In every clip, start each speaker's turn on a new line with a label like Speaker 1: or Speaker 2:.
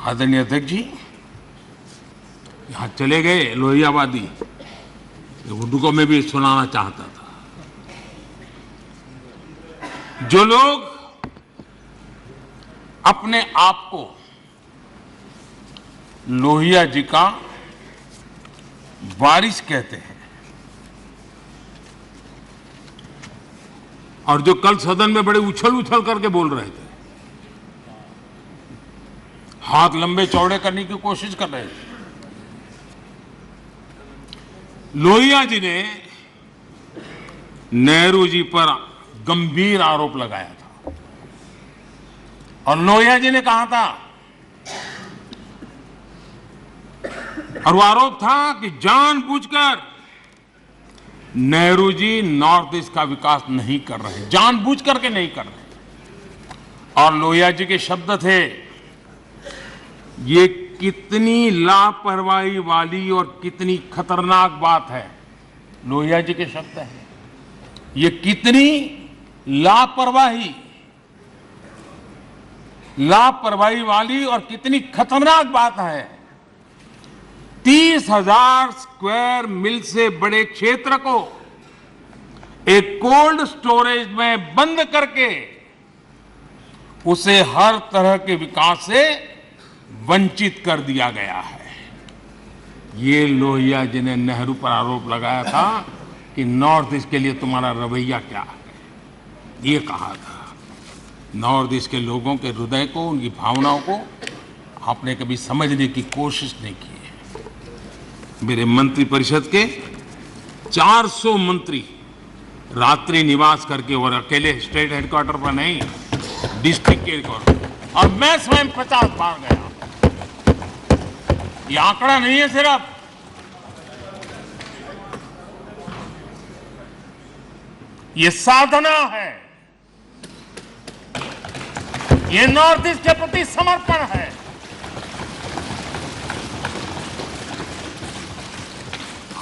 Speaker 1: आदरणीय अध्यक्ष जी, यहाँ चले गए लोहियावादी, उनको मैं भी सुनाना चाहता था। जो लोग अपने आप को लोहिया जी का वारिस कहते हैं और जो कल सदन में बड़े उछल उछल करके बोल रहे थे, हाथ लंबे चौड़े करने की कोशिश कर रहे थे, लोहिया जी ने नेहरू जी पर गंभीर आरोप लगाया था और लोहिया जी ने कहा था, और वो आरोप था कि जानबूझकर नेहरू जी नॉर्थ ईस्ट का विकास नहीं कर रहे, जानबूझ करके नहीं कर रहे। और लोहिया जी के शब्द थे, ये कितनी लापरवाही वाली और कितनी खतरनाक बात है। लोहिया जी के शब्द हैं, ये कितनी लापरवाही वाली और कितनी खतरनाक बात है। 30,000 स्क्वायर मील से बड़े क्षेत्र को एक कोल्ड स्टोरेज में बंद करके उसे हर तरह के विकास से वंचित कर दिया गया है। ये लोहिया जी ने नेहरू पर आरोप लगाया था कि नॉर्थ ईस्ट के लिए तुम्हारा रवैया क्या है। ये कहा था, नॉर्थ ईस्ट के लोगों के हृदय को, उनकी भावनाओं को आपने कभी समझने की कोशिश नहीं की है। मेरे मंत्रिपरिषद के 400 मंत्री रात्रि निवास करके, और अकेले स्टेट हेडक्वार्टर पर नहीं, डिस्ट्रिक्ट के हेडक्वार्टर, और मैं स्वयं 50 बार गया। ये आंकड़ा नहीं है सिर्फ, ये साधना है, ये नॉर्थ ईस्ट के प्रति समर्पण है।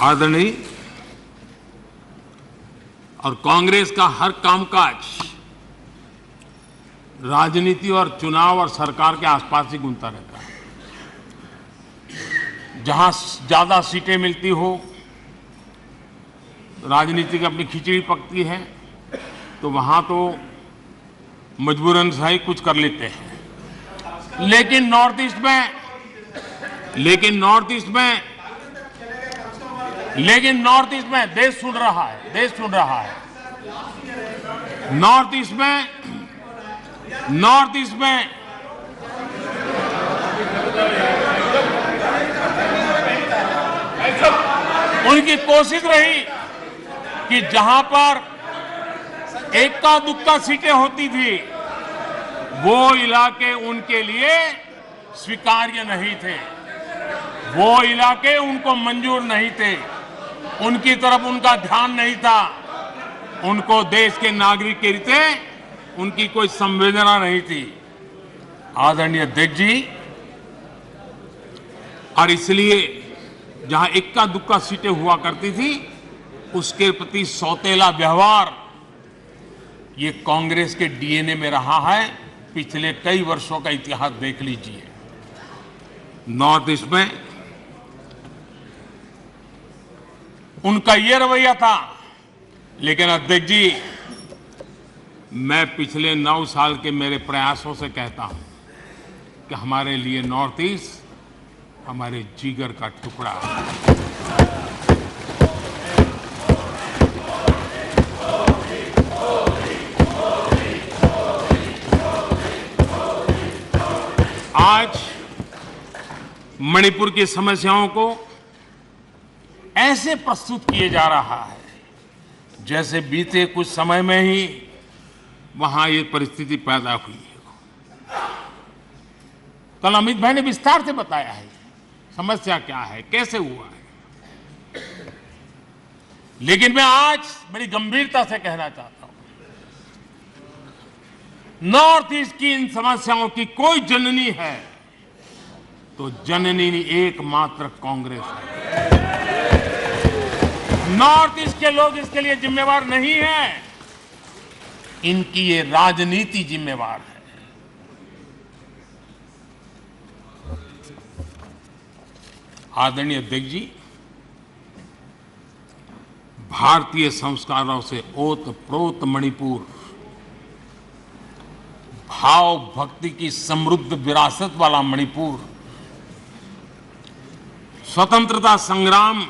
Speaker 1: आदरणीय, और कांग्रेस का हर कामकाज राजनीति और चुनाव और सरकार के आसपास ही घूमता रहता है। जहां ज्यादा सीटें मिलती हो, राजनीति की अपनी खिचड़ी पकती है, तो वहां तो मजबूरन सही कुछ कर लेते हैं। लेकिन नॉर्थ ईस्ट में देश सुन रहा है। नॉर्थ ईस्ट में उनकी कोशिश रही कि जहां पर एक्का दुक्का सीटें होती थी, वो इलाके उनके लिए स्वीकार्य नहीं थे, वो इलाके उनको मंजूर नहीं थे, उनकी तरफ उनका ध्यान नहीं था, उनको देश के नागरिक के रीते उनकी कोई संवेदना नहीं थी। आदरणीय अध्यक्ष जी, और इसलिए जहां इक्का दुक्का सीटें हुआ करती थी, उसके प्रति सौतेला व्यवहार ये कांग्रेस के डीएनए में रहा है। पिछले कई वर्षों का इतिहास देख लीजिए। नॉर्थ ईस्ट में उनका ये रवैया था। लेकिन अध्यक्ष जी, मैं पिछले 9 साल के मेरे प्रयासों से कहता हूं कि हमारे लिए नॉर्थ ईस्ट हमारे जिगर का टुकड़ा है। आज मणिपुर की समस्याओं को ऐसे प्रस्तुत किए जा रहा है जैसे बीते कुछ समय में ही वहां ये परिस्थिति पैदा हुई है। कल अमित भाई ने विस्तार से बताया है समस्या क्या है, कैसे हुआ है। लेकिन मैं आज बड़ी गंभीरता से कहना चाहता हूं, नॉर्थ ईस्ट की इन समस्याओं की कोई जननी है तो जननी एकमात्र कांग्रेस है। नॉर्थ ईस्ट के लोग इसके लिए जिम्मेवार नहीं हैं, इनकी ये राजनीति जिम्मेवार है। आदरणीय अध्यक्ष जी, भारतीय संस्कारों से ओत-प्रोत मणिपुर भाव भक्ति की समृद्ध विरासत वाला मणिपुर, स्वतंत्रता संग्राम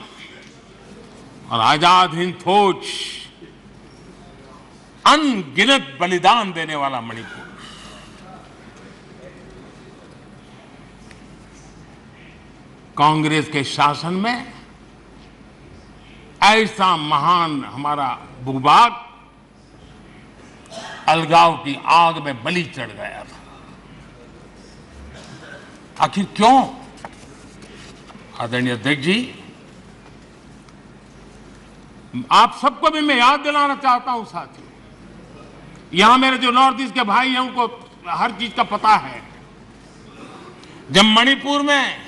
Speaker 1: और आजाद हिंद फौज अनगिनत बलिदान देने वाला मणिपुर, कांग्रेस के शासन में ऐसा महान हमारा भूभाग अलगाव की आग में बलि चढ़ गया था। आखिर क्यों? आदरणीय अध्यक्ष जी, आप सबको भी मैं याद दिलाना चाहता हूं साथियों, यहां मेरे जो नॉर्थ ईस्ट के भाई हैं उनको हर चीज का पता है। जब मणिपुर में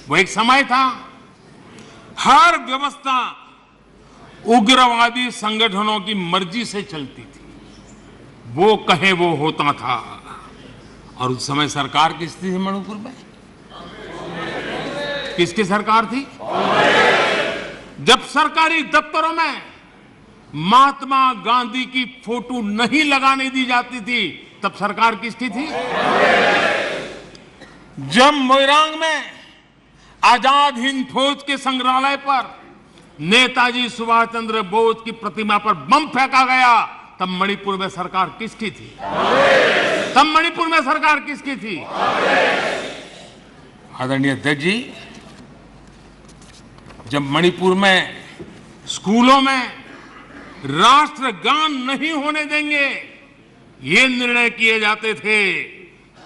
Speaker 1: वो एक समय था, हर व्यवस्था उग्रवादी संगठनों की मर्जी से चलती थी, वो कहे वो होता था। और उस समय सरकार किसकी थी मणिपुर में? किसकी सरकार थी? जब सरकारी दफ्तरों में महात्मा गांधी की फोटो नहीं लगाने दी जाती थी, तब सरकार किसकी थी? जब मोइरांग में आजाद हिंद फौज के संग्रहालय पर नेताजी सुभाष चंद्र बोस की प्रतिमा पर बम फेंका गया, तब मणिपुर में सरकार किसकी थी? तब मणिपुर में सरकार किसकी थी? आदरणीय अध्यक्ष जी, जब मणिपुर में स्कूलों में राष्ट्रगान नहीं होने देंगे, ये निर्णय किए जाते थे,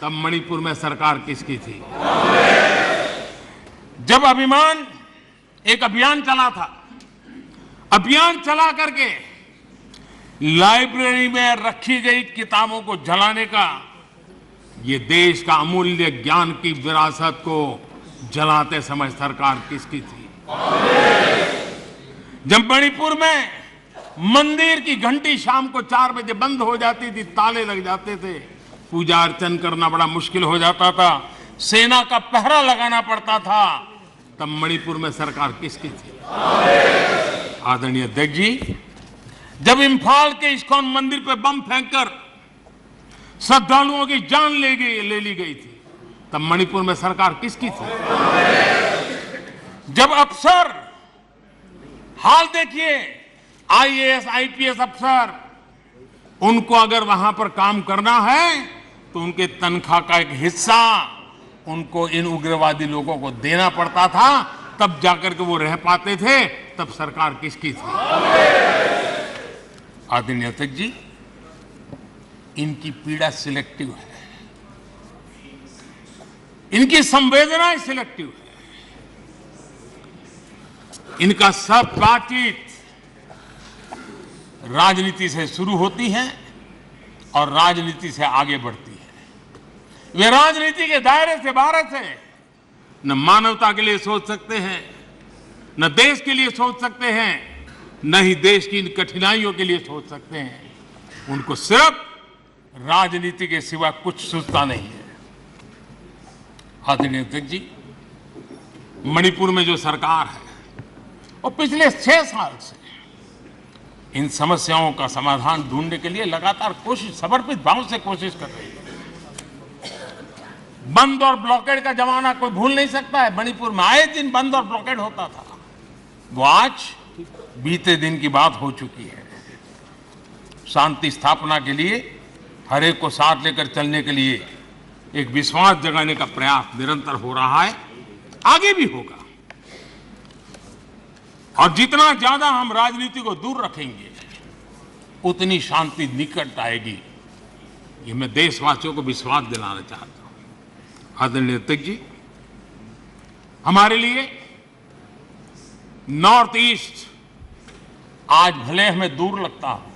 Speaker 1: तब मणिपुर में सरकार किसकी थी? जब एक अभियान चला था, अभियान चला करके लाइब्रेरी में रखी गई किताबों को जलाने का, ये देश का अमूल्य ज्ञान की विरासत को जलाते समय सरकार किसकी थी? जब मणिपुर में मंदिर की घंटी शाम को 4 बजे बंद हो जाती थी, ताले लग जाते थे, पूजा अर्चन करना बड़ा मुश्किल हो जाता था, सेना का पहरा लगाना पड़ता था, तब मणिपुर में सरकार किसकी थी? आदरणीय अध्यक्ष जी, जब इम्फाल के इस्कॉन मंदिर पर बम फेंककर श्रद्धालुओं की जान ले ली गई थी, तब मणिपुर में सरकार किसकी थी? जब अफसर, हाल देखिए, आईएएस आईपीएस अफसर, उनको अगर वहां पर काम करना है तो उनके तनख्वाह का एक हिस्सा उनको इन उग्रवादी लोगों को देना पड़ता था, तब जाकर के वो रह पाते थे, तब सरकार किसकी थी? आदरणीय अध्यक्ष जी, इनकी पीड़ा सिलेक्टिव है, इनकी संवेदनाएं सिलेक्टिव है, इनका सब बातचीत राजनीति से शुरू होती है और राजनीति से आगे बढ़ती है। वे राजनीति के दायरे से बाहर से न मानवता के लिए सोच सकते हैं, न देश के लिए सोच सकते हैं, न ही देश की इन कठिनाइयों के लिए सोच सकते हैं। उनको सिर्फ राजनीति के सिवा कुछ सूझता नहीं है। आदरणीय अध्यक्ष जी, मणिपुर में जो सरकार है और पिछले 6 साल से इन समस्याओं का समाधान ढूंढने के लिए लगातार कोशिश, समर्पित भाव से कोशिश कर रही है। बंद और ब्लॉकेड का जमाना कोई भूल नहीं सकता है। मणिपुर में आए दिन बंद और ब्लॉकेड होता था, वो आज बीते दिन की बात हो चुकी है। शांति स्थापना के लिए, हर एक को साथ लेकर चलने के लिए एक विश्वास जगाने का प्रयास निरंतर हो रहा है, आगे भी होगा। और जितना ज्यादा हम राजनीति को दूर रखेंगे, उतनी शांति निकट आएगी। ये मैं देशवासियों को विश्वास दिलाना चाहता हूं। आदरणीय अध्यक्ष जी, हमारे लिए नॉर्थ ईस्ट आज भले हमें दूर लगता हो,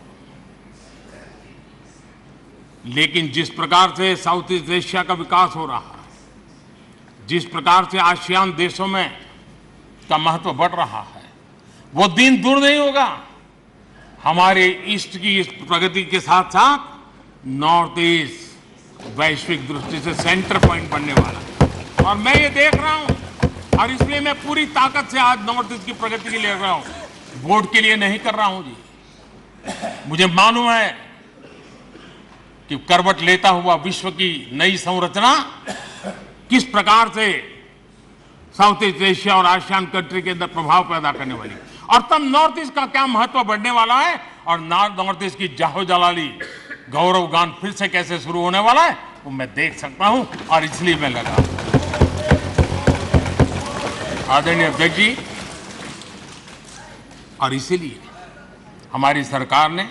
Speaker 1: लेकिन जिस प्रकार से साउथ ईस्ट एशिया का विकास हो रहा है, जिस प्रकार से आसियान देशों में का महत्व बढ़ रहा है, वो दिन दूर नहीं होगा। हमारे ईस्ट की इस प्रगति के साथ साथ नॉर्थ ईस्ट वैश्विक दृष्टि से सेंटर पॉइंट बनने वाला है। और मैं ये देख रहा हूं और इसलिए मैं पूरी ताकत से आज नॉर्थ ईस्ट की प्रगति के लिए कर रहा हूं। वोट के लिए नहीं कर रहा हूं जी। मुझे मालूम है कि करवट लेता हुआ विश्व की नई संरचना किस प्रकार से साउथ ईस्ट एशिया और आसियान कंट्री के अंदर प्रभाव पैदा करने वाली, और तब नॉर्थ ईस्ट का क्या महत्व बढ़ने वाला है और नॉर्थ ईस्ट की जाहो जलाली गौरव गान फिर से कैसे शुरू होने वाला है वो मैं देख सकता हूं, और इसलिए मैं लगा। आदरणीय अध्यक्ष जी, और इसीलिए हमारी सरकार ने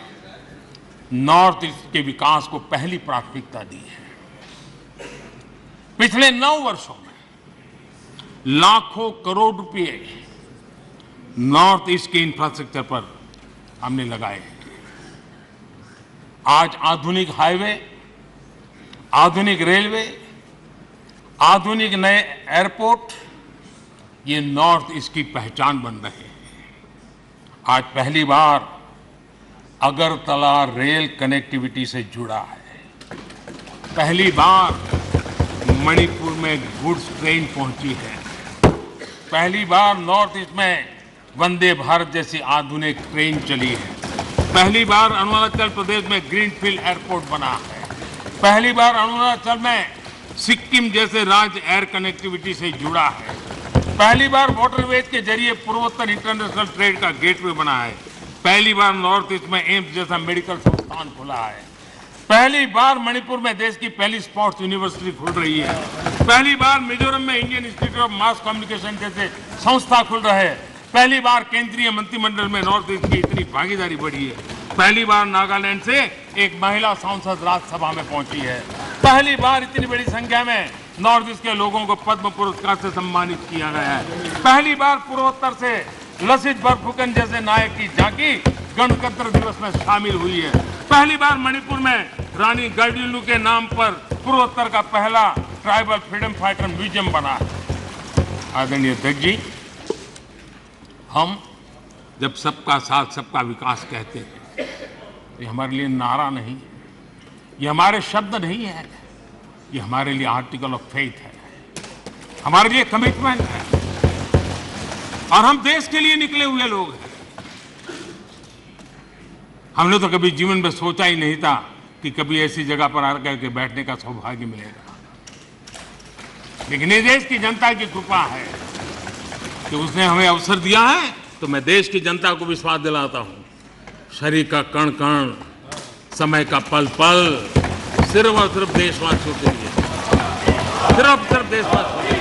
Speaker 1: नॉर्थ ईस्ट के विकास को पहली प्राथमिकता दी है। पिछले 9 वर्षों में लाखों करोड़ रुपए नॉर्थ ईस्ट के इंफ्रास्ट्रक्चर पर हमने लगाए हैं। आज आधुनिक हाईवे, आधुनिक रेलवे, आधुनिक नए एयरपोर्ट, ये नॉर्थ ईस्ट की पहचान बन रहे हैं। आज पहली बार अगरतला रेल कनेक्टिविटी से जुड़ा है। पहली बार मणिपुर में गुड्स ट्रेन पहुंची है। पहली बार नॉर्थ ईस्ट में वंदे भारत जैसी आधुनिक ट्रेन चली है। पहली बार अरुणाचल प्रदेश में ग्रीनफील्ड एयरपोर्ट बना है। पहली बार अरुणाचल में सिक्किम जैसे राज्य एयर कनेक्टिविटी से जुड़ा है। पहली बार वाटरवेज के जरिए पूर्वोत्तर इंटरनेशनल ट्रेड का गेटवे बना है। पहली बार नॉर्थ ईस्ट में एम्स जैसा मेडिकल संस्थान खुला है। पहली बार मणिपुर में देश की पहली स्पोर्ट्स यूनिवर्सिटी खुल रही है। पहली बार मिजोरम में Indian institute of mass communication जैसे संस्था खुल रहे हैं। पहली बार केंद्रीय मंत्रिमंडल में नॉर्थ ईस्ट की इतनी भागीदारी बढ़ी है। पहली बार नागालैंड से एक महिला सांसद राज्यसभा में पहुंची है। पहली बार इतनी बड़ी संख्या में नॉर्थ ईस्ट के लोगों को पद्म पुरस्कार से सम्मानित किया गया है। पहली बार पूर्वोत्तर से लसित बरफुकन जैसे नायक की झांकी गणतंत्र दिवस में शामिल हुई है। पहली बार मणिपुर में रानी गाइडिंलिउ के नाम पर पूर्वोत्तर का पहला ट्राइबल फ्रीडम फाइटर म्यूजियम बना है। आदरणीय अध्यक्ष जी, हम जब सबका साथ सबका विकास कहते हैं, ये हमारे लिए नारा नहीं है, ये हमारे शब्द नहीं है, ये हमारे लिए आर्टिकल ऑफ फेथ है, हमारे लिए कमिटमेंट है, और हम देश के लिए निकले हुए लोग हैं। हमने तो कभी जीवन में सोचा ही नहीं था कि कभी ऐसी जगह पर आकर के बैठने का सौभाग्य मिलेगा, लेकिन ये देश की जनता की कृपा है कि उसने हमें अवसर दिया है। तो मैं देश की जनता को विश्वास दिलाता हूं, शरीर का कण कण, समय का पल पल सिर्फ और सिर्फ देशवासियों के लिए, सिर्फ देशवासियों के लिए।